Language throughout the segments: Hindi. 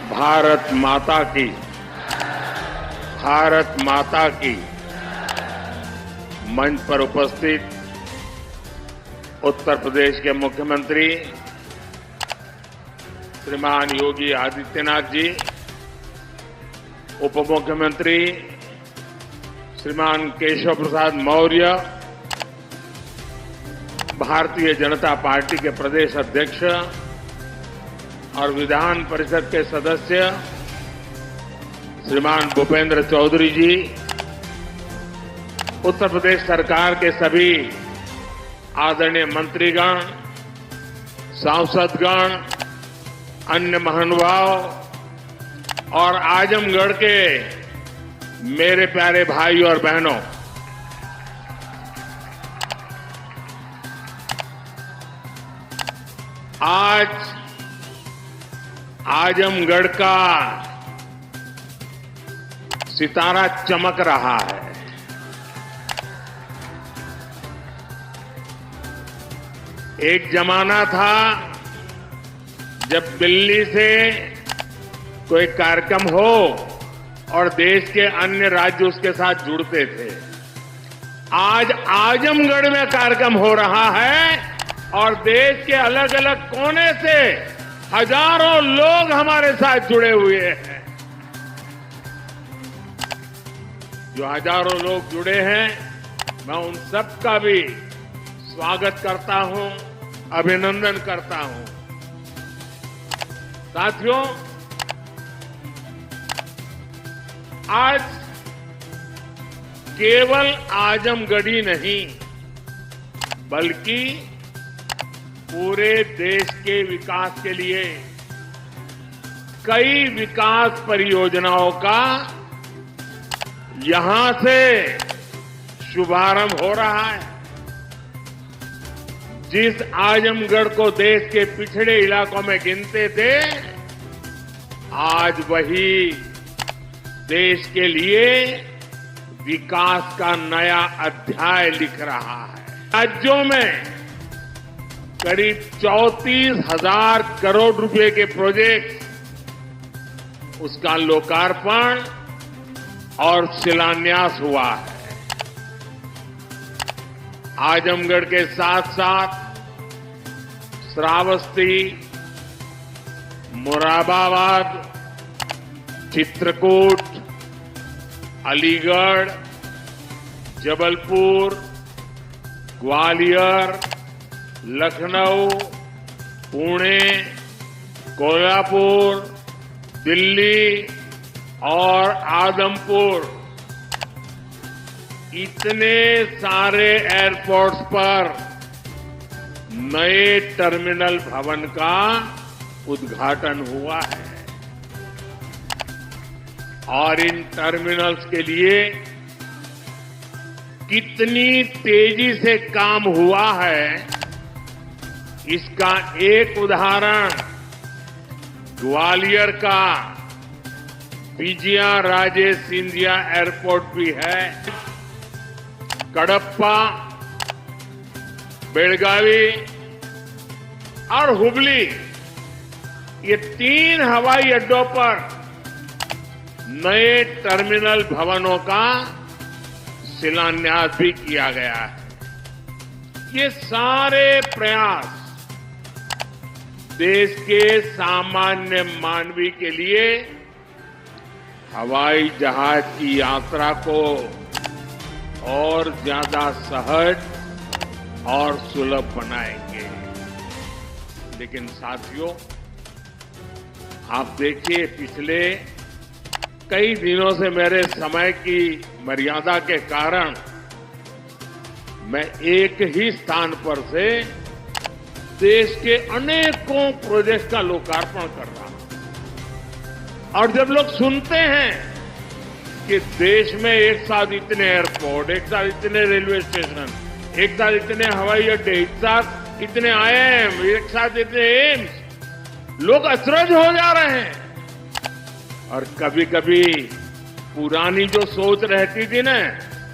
भारत माता की, भारत माता की। मंच पर उपस्थित उत्तर प्रदेश के मुख्यमंत्री श्रीमान योगी आदित्यनाथ जी, उप मुख्यमंत्री श्रीमान केशव प्रसाद मौर्य, भारतीय जनता पार्टी के प्रदेश अध्यक्ष और विधान परिषद के सदस्य श्रीमान भूपेंद्र चौधरी जी, उत्तर प्रदेश सरकार के सभी आदरणीय मंत्रीगण, सांसदगण, अन्य महानुभाव और आजमगढ़ के मेरे प्यारे भाई और बहनों, आज आजमगढ़ का सितारा चमक रहा है। एक जमाना था जब दिल्ली से कोई कार्यक्रम हो और देश के अन्य राज्य उसके साथ जुड़ते थे। आज आजमगढ़ में कार्यक्रम हो रहा है और देश के अलग अलग कोने से हजारों लोग हमारे साथ जुड़े हुए हैं। जो हजारों लोग जुड़े हैं, मैं उन सबका भी स्वागत करता हूं, अभिनंदन करता हूं। साथियों, आज केवल आजमगढ़ ही नहीं बल्कि पूरे देश के विकास के लिए कई विकास परियोजनाओं का यहां से शुभारंभ हो रहा है। जिस आजमगढ़ को देश के पिछड़े इलाकों में गिनते थे, आज वही देश के लिए विकास का नया अध्याय लिख रहा है। राज्यों में करीब 34,000 करोड़ रुपए के प्रोजेक्ट, उसका लोकार्पण और शिलान्यास हुआ है। आजमगढ़ के साथ साथ श्रावस्ती, मुरादाबाद, चित्रकूट, अलीगढ़, जबलपुर, ग्वालियर, लखनऊ, पुणे, कोल्हापुर, दिल्ली और आदमपुर, इतने सारे एयरपोर्ट्स पर नए टर्मिनल भवन का उद्घाटन हुआ है और इन टर्मिनल्स के लिए कितनी तेजी से काम हुआ है, इसका एक उदाहरण ग्वालियर का विजया राजे सिंधिया एयरपोर्ट भी है। कडप्पा, बेलगावी और हुबली, ये 3 हवाई अड्डों पर नए टर्मिनल भवनों का शिलान्यास भी किया गया है। ये सारे प्रयास देश के सामान्य मानवी के लिए हवाई जहाज की यात्रा को और ज्यादा सहज और सुलभ बनाएंगे। लेकिन साथियों, आप देखिए, पिछले कई दिनों से मेरे समय की मर्यादा के कारण मैं एक ही स्थान पर से देश के अनेकों प्रोजेक्ट का लोकार्पण कर रहा हूं। और जब लोग सुनते हैं कि देश में एक साथ इतने एयरपोर्ट, एक साथ इतने रेलवे स्टेशन, एक साथ इतने हवाई अड्डे, एक साथ इतने आईआईएम, एक साथ इतने एम्स, लोग अचरज हो जा रहे हैं। और कभी कभी पुरानी जो सोच रहती थी ना,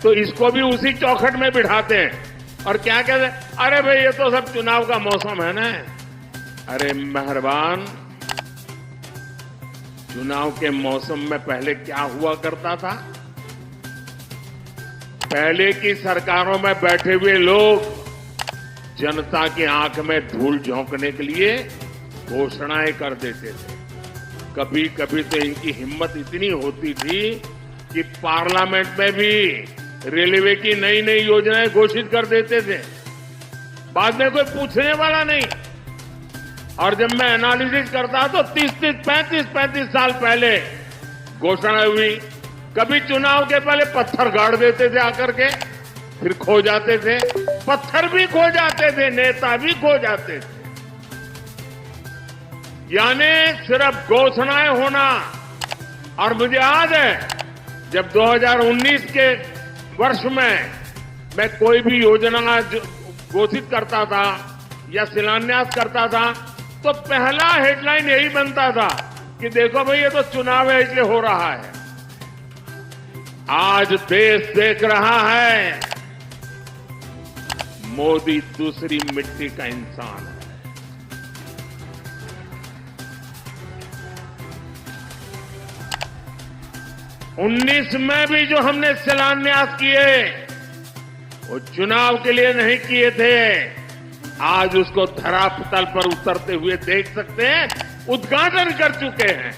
तो इसको भी उसी चौखट में बिठाते हैं और क्या कहते हैं, अरे भाई ये तो सब चुनाव का मौसम है ना। अरे मेहरबान, चुनाव के मौसम में पहले क्या हुआ करता था? पहले की सरकारों में बैठे हुए लोग जनता की आंख में धूल झोंकने के लिए घोषणाएं कर देते थे। कभी कभी तो इनकी हिम्मत इतनी होती थी कि पार्लियामेंट में भी रेलवे की नई नई योजनाएं घोषित कर देते थे। बाद में कोई पूछने वाला नहीं। और जब मैं एनालिसिस करता तो 35 साल पहले घोषणा हुई। कभी चुनाव के पहले पत्थर गाड़ देते थे आकर के, फिर खो जाते थे। पत्थर भी खो जाते थे, नेता भी खो जाते थे। यानी सिर्फ घोषणाएं होना। और मुझे याद है जब 2019 के वर्ष में मैं कोई भी योजना घोषित करता था या शिलान्यास करता था तो पहला हेडलाइन यही बनता था कि देखो भाई ये तो चुनाव है इसलिए हो रहा है। आज देश देख रहा है मोदी दूसरी मिट्टी का इंसान है। उन्नीस में भी जो हमने शिलान्यास किए वो चुनाव के लिए नहीं किए थे। आज उसको धरातल पर उतरते हुए देख सकते हैं, उद्घाटन कर चुके हैं।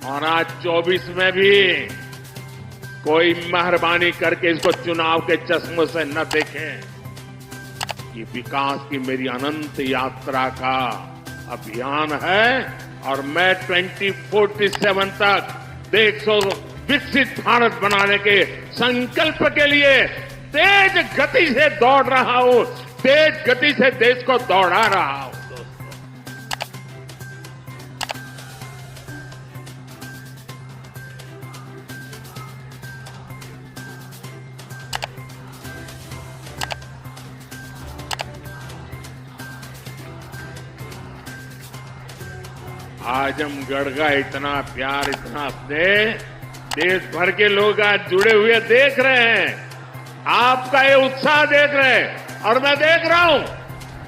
और आज 24 में भी कोई मेहरबानी करके इसको चुनाव के चश्मों से न देखें। ये विकास की मेरी अनंत यात्रा का अभियान है और मैं 2047 तक देश को विकसित भारत बनाने के संकल्प के लिए तेज गति से दौड़ रहा हूं। तेज गति से देश को दौड़ा रहा हूं। आजमगढ़ का इतना प्यार, इतना स्नेह देश भर के लोग आज जुड़े हुए देख रहे हैं। आपका ये उत्साह देख रहे हैं और मैं देख रहा हूं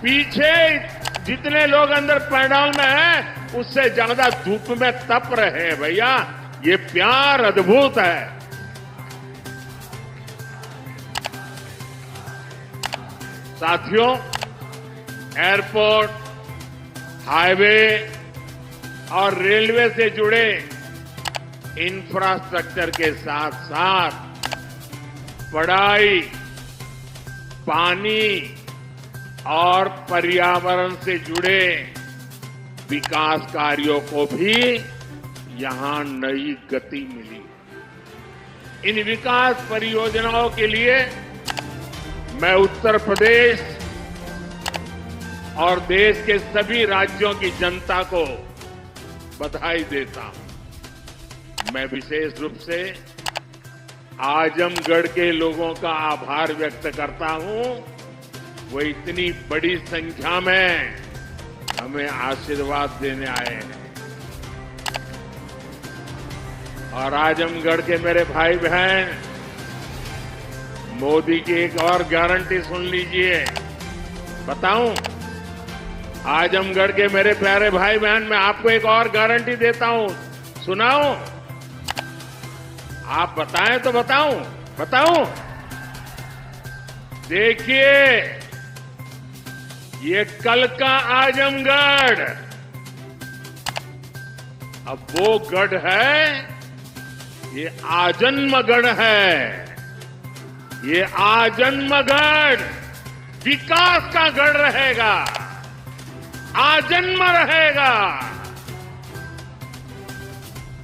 पीछे जितने लोग अंदर पंडाल में हैं उससे ज्यादा धूप में तप रहे हैं। भैया ये प्यार अद्भुत है। साथियों, एयरपोर्ट, हाईवे और रेलवे से जुड़े इंफ्रास्ट्रक्चर के साथ साथ पढ़ाई, पानी और पर्यावरण से जुड़े विकास कार्यों को भी यहां नई गति मिली। इन विकास परियोजनाओं के लिए मैं उत्तर प्रदेश और देश के सभी राज्यों की जनता को बधाई देता हूं। मैं विशेष रूप से आजमगढ़ के लोगों का आभार व्यक्त करता हूं। वो इतनी बड़ी संख्या में हमें आशीर्वाद देने आए हैं। और आजमगढ़ के मेरे भाई बहन, मोदी की एक और गारंटी सुन लीजिए। बताऊं, आजमगढ़ के मेरे प्यारे भाई बहन, मैं आपको एक और गारंटी देता हूं। सुनाऊं? आप बताएं तो बताऊं? देखिए, ये कल का आजमगढ़ अब वो गढ़ है, ये आजन्मगढ़ है। ये आजन्मगढ़ विकास का गढ़ रहेगा, आजन्म रहेगा।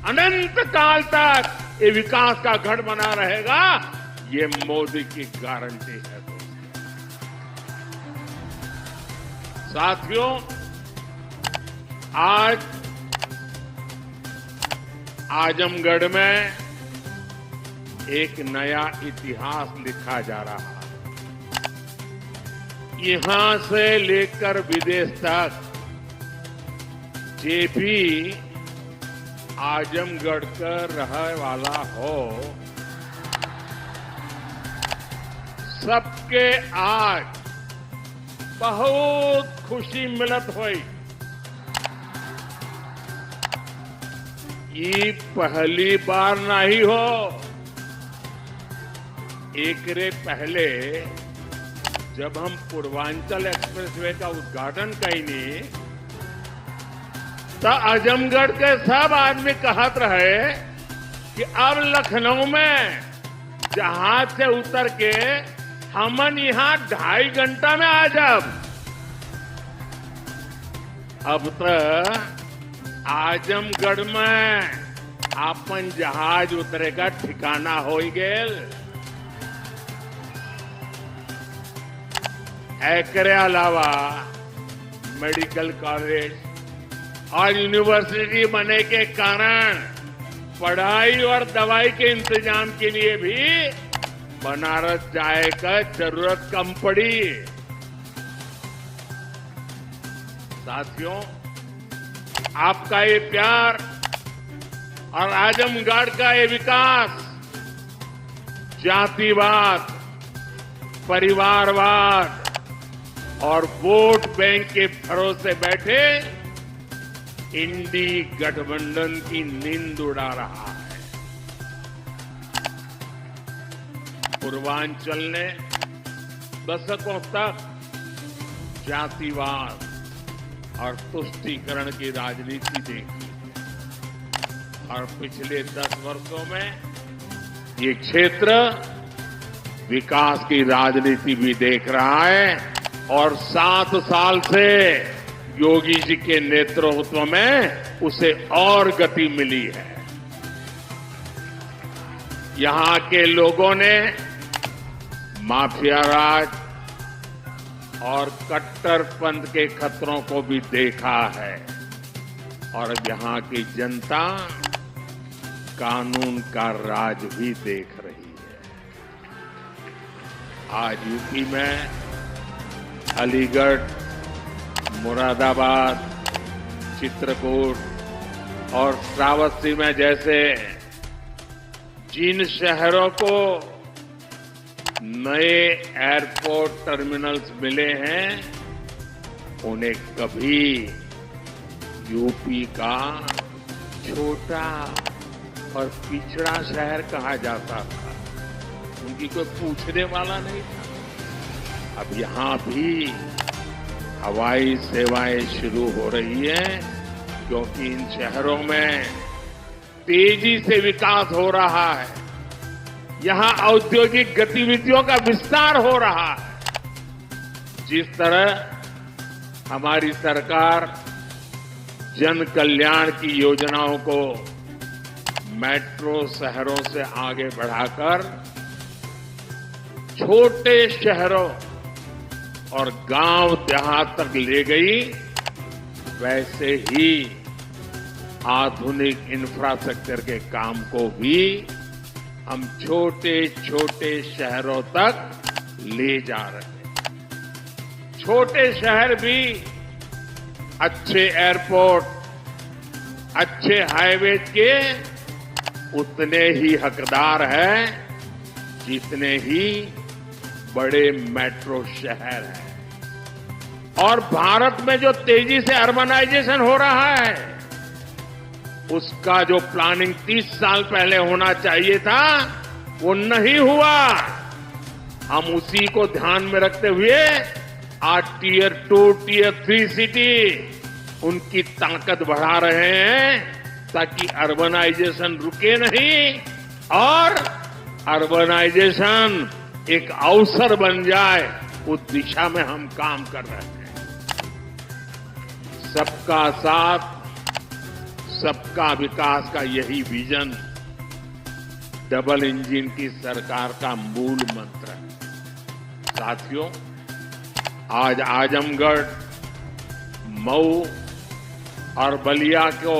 अनंत काल तक ये विकास का गढ़ बना रहेगा। ये मोदी की गारंटी है। साथियों, आज आजमगढ़ में एक नया इतिहास लिखा जा रहा है। यहां से लेकर विदेश तक जे भी आजमगढ़ का रहने वाला हो, सबके आज बहुत खुशी मिलत हुई। ये पहली बार नहीं हो। एक रे पहले जब हम पूर्वांचल एक्सप्रेसवे का उद्घाटन कईनी तो आजमगढ़ के सब आदमी कहत रहे कि अब लखनऊ में जहाज से उतर के हमन यहां 2.5 घंटा में आ जाब। अब तक आजमगढ़ में आपन जहाज उतरे का ठिकाना हो गेल। एकरे अलावा मेडिकल कॉलेज और यूनिवर्सिटी बने के कारण पढ़ाई और दवाई के इंतजाम के लिए भी बनारस जाए का जरूरत कम पड़ी। साथियों, आपका ये प्यार और आजमगढ़ का ये विकास जातिवाद, परिवारवाद और वोट बैंक के भरोसे बैठे इंडी गठबंधन की नींद उड़ा रहा है। पूर्वांचल ने दशकों तक जातिवाद और तुष्टीकरण की राजनीति देखी और पिछले 10 वर्षों में ये क्षेत्र विकास की राजनीति भी देख रहा है और 7 साल से योगी जी के नेतृत्व में उसे और गति मिली है। यहां के लोगों ने माफिया राज और कट्टरपंथ के खतरों को भी देखा है और अब यहां की जनता कानून का राज भी देख रही है। आज यूपी में अलीगढ़, मुरादाबाद, चित्रकूट और श्रावस्ती में जैसे जिन शहरों को नए एयरपोर्ट टर्मिनल्स मिले हैं, उन्हें कभी यूपी का छोटा और पिछड़ा शहर कहा जाता था। उनकी कोई पूछने वाला नहीं था। अब यहां भी हवाई सेवाएं शुरू हो रही हैं क्योंकि इन शहरों में तेजी से विकास हो रहा है। यहां औद्योगिक गतिविधियों का विस्तार हो रहा है। जिस तरह हमारी सरकार जन कल्याण की योजनाओं को मेट्रो शहरों से आगे बढ़ाकर छोटे शहरों और गांव देहात तक ले गई, वैसे ही आधुनिक इंफ्रास्ट्रक्चर के काम को भी हम छोटे छोटे शहरों तक ले जा रहे हैं। छोटे शहर भी अच्छे एयरपोर्ट, अच्छे हाईवे के उतने ही हकदार हैं जितने ही बड़े मेट्रो शहर हैं। और भारत में जो तेजी से अर्बनाइजेशन हो रहा है, उसका जो प्लानिंग 30 साल पहले होना चाहिए था, वो नहीं हुआ। हम उसी को ध्यान में रखते हुए आज टियर 2, टियर 3 सिटी उनकी ताकत बढ़ा रहे हैं ताकि अर्बनाइजेशन रुके नहीं और अर्बनाइजेशन एक अवसर बन जाए, उस दिशा में हम काम कर रहे हैं। सबका साथ, सबका विकास का यही विजन डबल इंजन की सरकार का मूल मंत्र है। साथियों, आज आजमगढ़, मऊ और बलिया को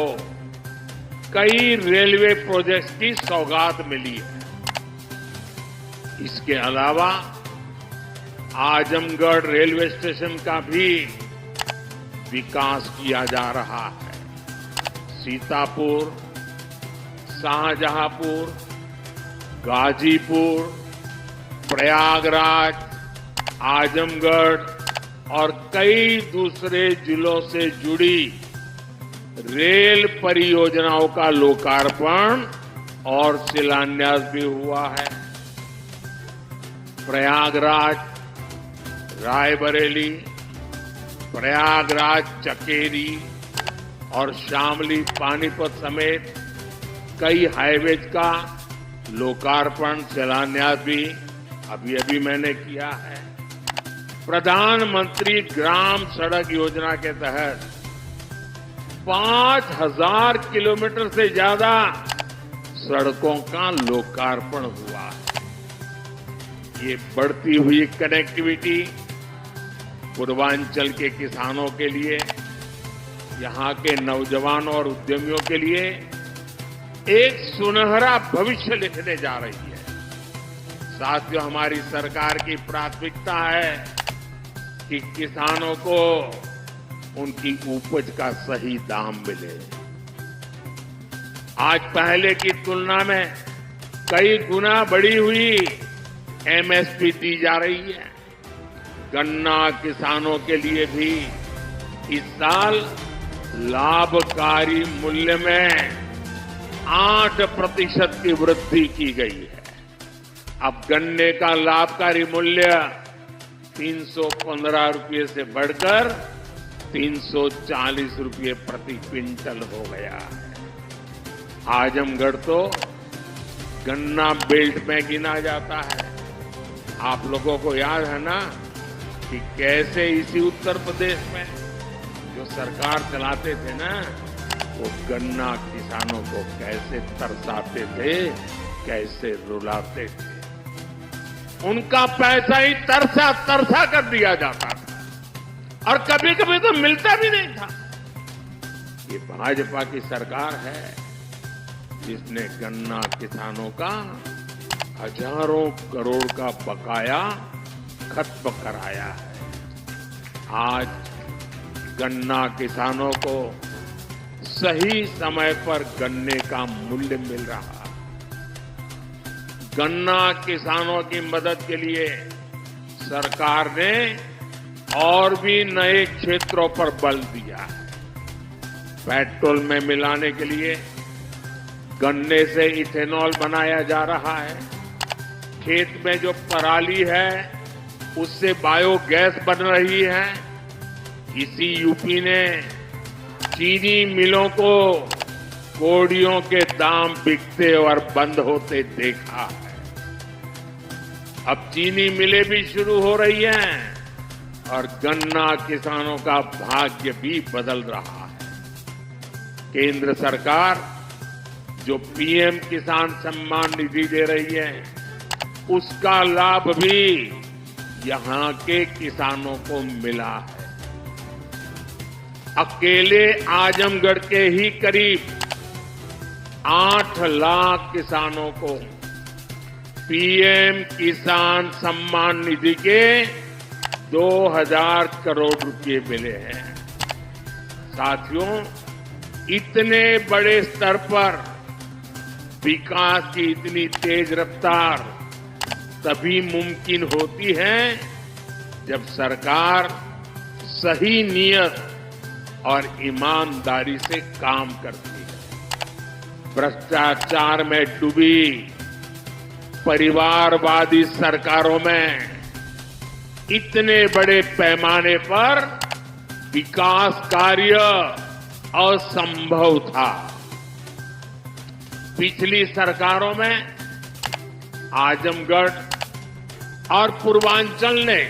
कई रेलवे प्रोजेक्ट्स की सौगात मिली है। इसके अलावा आजमगढ़ रेलवे स्टेशन का भी विकास किया जा रहा है। सीतापुर, शाहजहांपुर, गाजीपुर, प्रयागराज, आजमगढ़ और कई दूसरे जिलों से जुड़ी रेल परियोजनाओं का लोकार्पण और शिलान्यास भी हुआ है। प्रयागराज रायबरेली, प्रयागराज चकेरी और शामली पानीपत समेत कई हाईवेज का लोकार्पण शिलान्यास भी अभी मैंने किया है। प्रधानमंत्री ग्राम सड़क योजना के तहत 5000 किलोमीटर से ज्यादा सड़कों का लोकार्पण हुआ है। ये बढ़ती हुई कनेक्टिविटी पूर्वांचल के किसानों के लिए, यहां के नौजवानों और उद्यमियों के लिए एक सुनहरा भविष्य लिखने जा रही है। साथियों, हमारी सरकार की प्राथमिकता है कि किसानों को उनकी उपज का सही दाम मिले। आज पहले की तुलना में कई गुना बढ़ी हुई एमएसपी दी जा रही है। गन्ना किसानों के लिए भी इस साल लाभकारी मूल्य में 8% की वृद्धि की गई है। अब गन्ने का लाभकारी मूल्य 315 रुपये से बढ़कर 340 रुपये प्रति क्विंटल हो गया है। आजमगढ़ तो गन्ना बेल्ट में गिना जाता है। आप लोगों को याद है ना कि कैसे इसी उत्तर प्रदेश में जो सरकार चलाते थे ना, वो गन्ना किसानों को कैसे तरसाते थे, कैसे रुलाते थे। उनका पैसा ही तरसा तरसा कर दिया जाता था और कभी कभी तो मिलता भी नहीं था। ये भाजपा की सरकार है जिसने गन्ना किसानों का हजारों करोड़ का बकाया खत्म कराया है। आज गन्ना किसानों को सही समय पर गन्ने का मूल्य मिल रहा है। गन्ना किसानों की मदद के लिए सरकार ने और भी नए क्षेत्रों पर बल दिया है। पेट्रोल में मिलाने के लिए गन्ने से इथेनॉल बनाया जा रहा है। खेत में जो पराली है उससे बायोगैस बन रही है। इसी यूपी ने चीनी मिलों को कोड़ियों के दाम बिकते और बंद होते देखा है। अब चीनी मिलें भी शुरू हो रही हैं और गन्ना किसानों का भाग्य भी बदल रहा है। केंद्र सरकार जो पीएम किसान सम्मान निधि दे रही है, उसका लाभ भी यहां के किसानों को मिला है। अकेले आजमगढ़ के ही करीब 8 लाख किसानों को पीएम किसान सम्मान निधि के 2000 करोड़ रुपए मिले हैं। साथियों, इतने बड़े स्तर पर विकास की इतनी तेज रफ्तार तभी मुमकिन होती है जब सरकार सही नियत और ईमानदारी से काम करती है। भ्रष्टाचार में डूबी परिवारवादी सरकारों में इतने बड़े पैमाने पर विकास कार्य असंभव था। पिछली सरकारों में आजमगढ़ और पूर्वांचल ने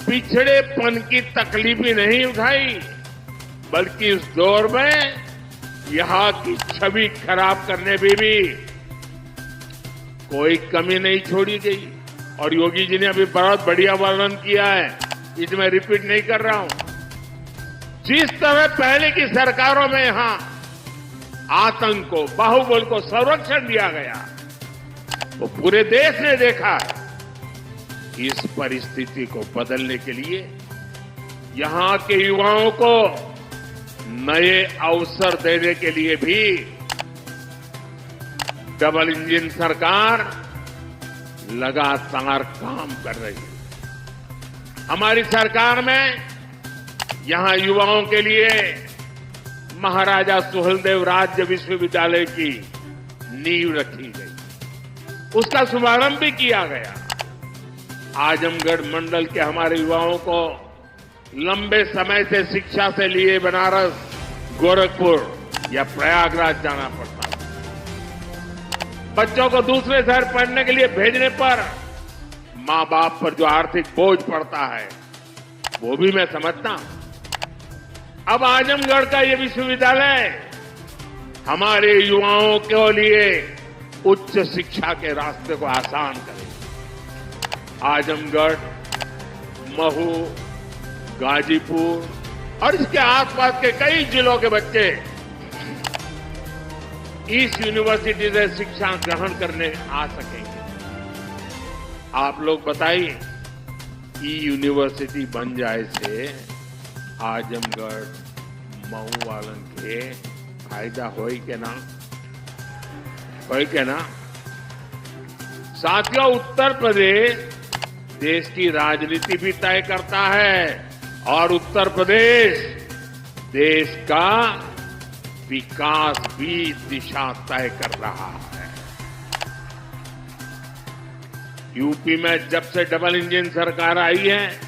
पिछड़ेपन की तकलीफ ही नहीं उठाई, बल्कि इस दौर में यहां की छवि खराब करने में भी कोई कमी नहीं छोड़ी गई। और योगी जी ने अभी बहुत बढ़िया वर्णन किया है, इसमें रिपीट नहीं कर रहा हूं। जिस तरह पहले की सरकारों में यहां आतंक को, बाहुबल को संरक्षण दिया गया, वो पूरे देश ने देखा है। इस परिस्थिति को बदलने के लिए यहां के युवाओं को नए अवसर देने के लिए भी डबल इंजन सरकार लगातार काम कर रही है। हमारी सरकार में यहां युवाओं के लिए महाराजा सुहेलदेव राज्य विश्वविद्यालय की नींव रखी गई, उसका शुभारंभ भी किया गया। आजमगढ़ मंडल के हमारे युवाओं को लंबे समय से शिक्षा से लिए बनारस, गोरखपुर या प्रयागराज जाना पड़ता है। बच्चों को दूसरे शहर पढ़ने के लिए भेजने पर मां बाप पर जो आर्थिक बोझ पड़ता है वो भी मैं समझता हूं। अब आजमगढ़ का ये विश्वविद्यालय हमारे युवाओं के लिए उच्च शिक्षा के रास्ते को आसान करेगा। आजमगढ़, महू, गाजीपुर और इसके आसपास के कई जिलों के बच्चे इस यूनिवर्सिटी से शिक्षा ग्रहण करने आ सकेंगे। आप लोग बताइए, ई यूनिवर्सिटी बन जाए से आजमगढ़, मऊ वालन के फायदा होई के ना, होई के ना। साथियों, उत्तर प्रदेश देश की राजनीति भी तय करता है और उत्तर प्रदेश देश का विकास भी दिशा तय कर रहा है। यूपी में जब से डबल इंजन सरकार आई है,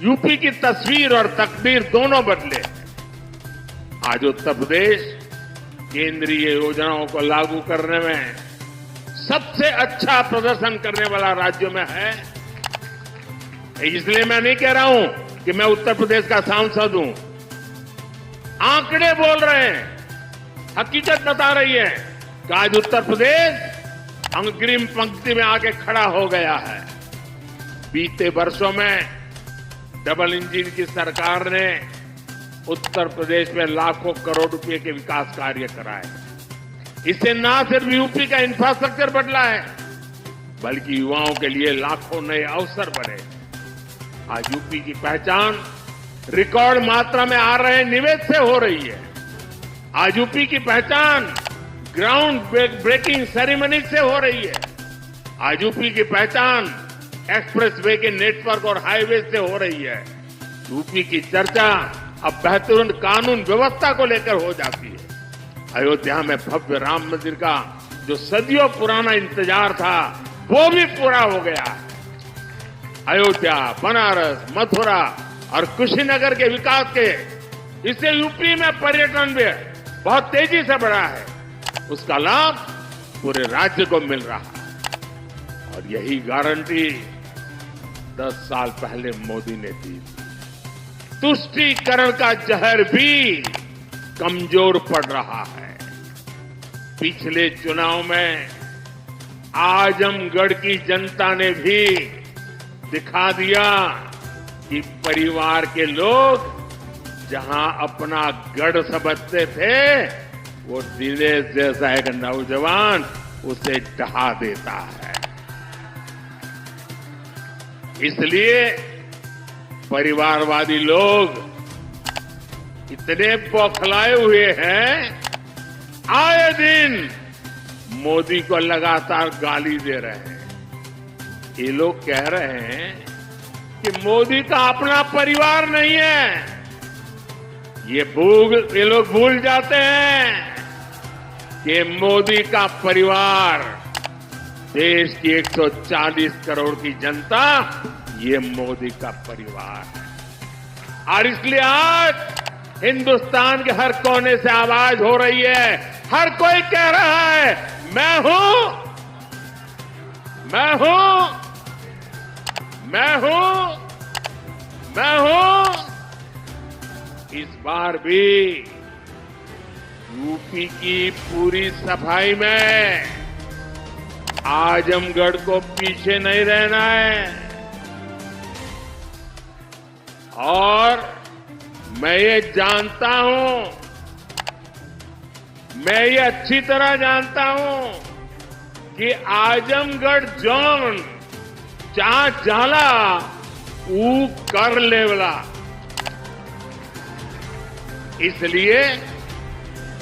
यूपी की तस्वीर और तकदीर दोनों बदले हैं। आज उत्तर प्रदेश केंद्रीय योजनाओं को लागू करने में सबसे अच्छा प्रदर्शन करने वाला राज्यों में है। इसलिए मैं नहीं कह रहा हूं कि मैं उत्तर प्रदेश का सांसद हूं। आंकड़े बोल रहे हैं, हकीकत बता रही है कि आज उत्तर प्रदेश अग्रिम पंक्ति में आके खड़ा हो गया है। बीते वर्षों में डबल इंजन की सरकार ने उत्तर प्रदेश में लाखों करोड़ रुपए के विकास कार्य कराए। इससे न सिर्फ यूपी का इंफ्रास्ट्रक्चर बदला है, बल्कि युवाओं के लिए लाखों नए अवसर बने। आज यूपी की पहचान रिकॉर्ड मात्रा में आ रहे निवेश से हो रही है। आज यूपी की पहचान ग्राउंड ब्रेकिंग सेरेमनी से हो रही है। आज यूपी की पहचान एक्सप्रेसवे के नेटवर्क और हाईवे से हो रही है। यूपी की चर्चा अब बेहतरीन कानून व्यवस्था को लेकर हो जाती है। अयोध्या में भव्य राम मंदिर का जो सदियों पुराना इंतजार था वो भी पूरा हो गया है। अयोध्या, बनारस, मथुरा और कुशीनगर के विकास के इससे यूपी में पर्यटन भी बहुत तेजी से बढ़ा है। उसका लाभ पूरे राज्य को मिल रहा है और यही गारंटी 10 साल पहले मोदी ने दी। तुष्टीकरण का जहर भी कमजोर पड़ रहा है। पिछले चुनाव में आजमगढ़ की जनता ने भी दिखा दिया कि परिवार के लोग जहां अपना गढ़ समझते थे, वो दिनेश जैसा एक नौजवान उसे ढहा देता है। इसलिए परिवारवादी लोग इतने बौखलाए हुए हैं, आए दिन मोदी को लगातार गाली दे रहे हैं। ये लोग कह रहे हैं कि मोदी का अपना परिवार नहीं है। ये लोग भूल जाते हैं कि मोदी का परिवार देश की 140 करोड़ की जनता, ये मोदी का परिवार है। और इसलिए आज हिंदुस्तान के हर कोने से आवाज हो रही है, हर कोई कह रहा है मैं हूं, मैं हूं, मैं हूं, मैं हूं। इस बार भी यूपी की पूरी सफाई में आजमगढ़ को पीछे नहीं रहना है। और मैं ये जानता हूं, मैं ये अच्छी तरह जानता हूं कि आजमगढ़ जोन चा जाला ऊ कर लेवला। इसलिए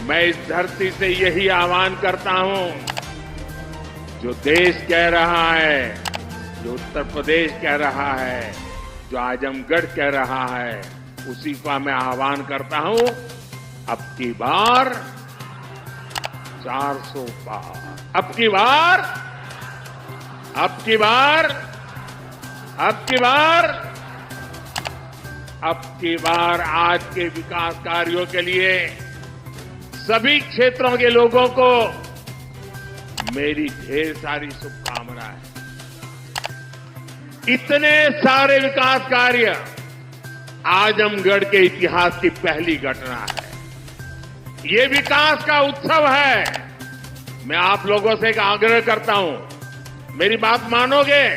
मैं इस धरती से यही आह्वान करता हूं, जो देश कह रहा है, जो उत्तर प्रदेश कह रहा है, जो आजमगढ़ कह रहा है, उसी का मैं आह्वान करता हूं अब की बार 400 पार। अब की बार अब की बार अब की बार अब की बार आज के विकास कार्यों के लिए सभी क्षेत्रों के लोगों को मेरी ढेर सारी शुभकामनाएं। इतने सारे विकास कार्य आजमगढ़ के इतिहास की पहली घटना है। ये विकास का उत्सव है। मैं आप लोगों से एक आग्रह करता हूं, मेरी बात मानोगे?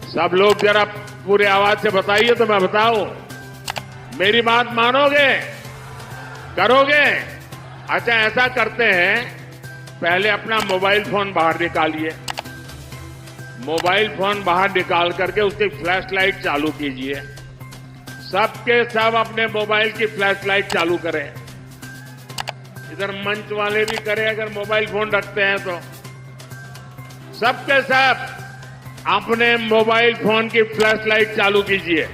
सब लोग जरा पूरे आवाज से बताइए तो मैं बताऊं। मेरी बात मानोगे? करोगे? अच्छा, ऐसा करते हैं, पहले अपना मोबाइल फोन बाहर निकालिए। मोबाइल फोन बाहर निकाल करके उसकी फ्लैश लाइट चालू कीजिए। सबके सब अपने मोबाइल की फ्लैश लाइट चालू करें। इधर मंच वाले भी करें अगर मोबाइल फोन रखते हैं तो। सबके सब अपने मोबाइल फोन की फ्लैश लाइट चालू कीजिए।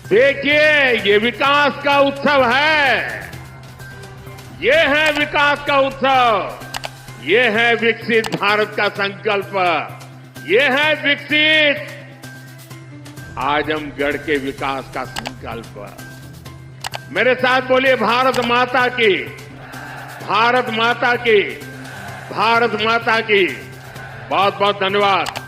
देखिए, ये विकास का उत्सव है। ये है विकास का उत्सव। ये है विकसित भारत का संकल्प। ये है विकसित आजमगढ़ के विकास का संकल्प। मेरे साथ बोलिए, भारत माता की, भारत माता की, भारत माता की। बहुत बहुत धन्यवाद।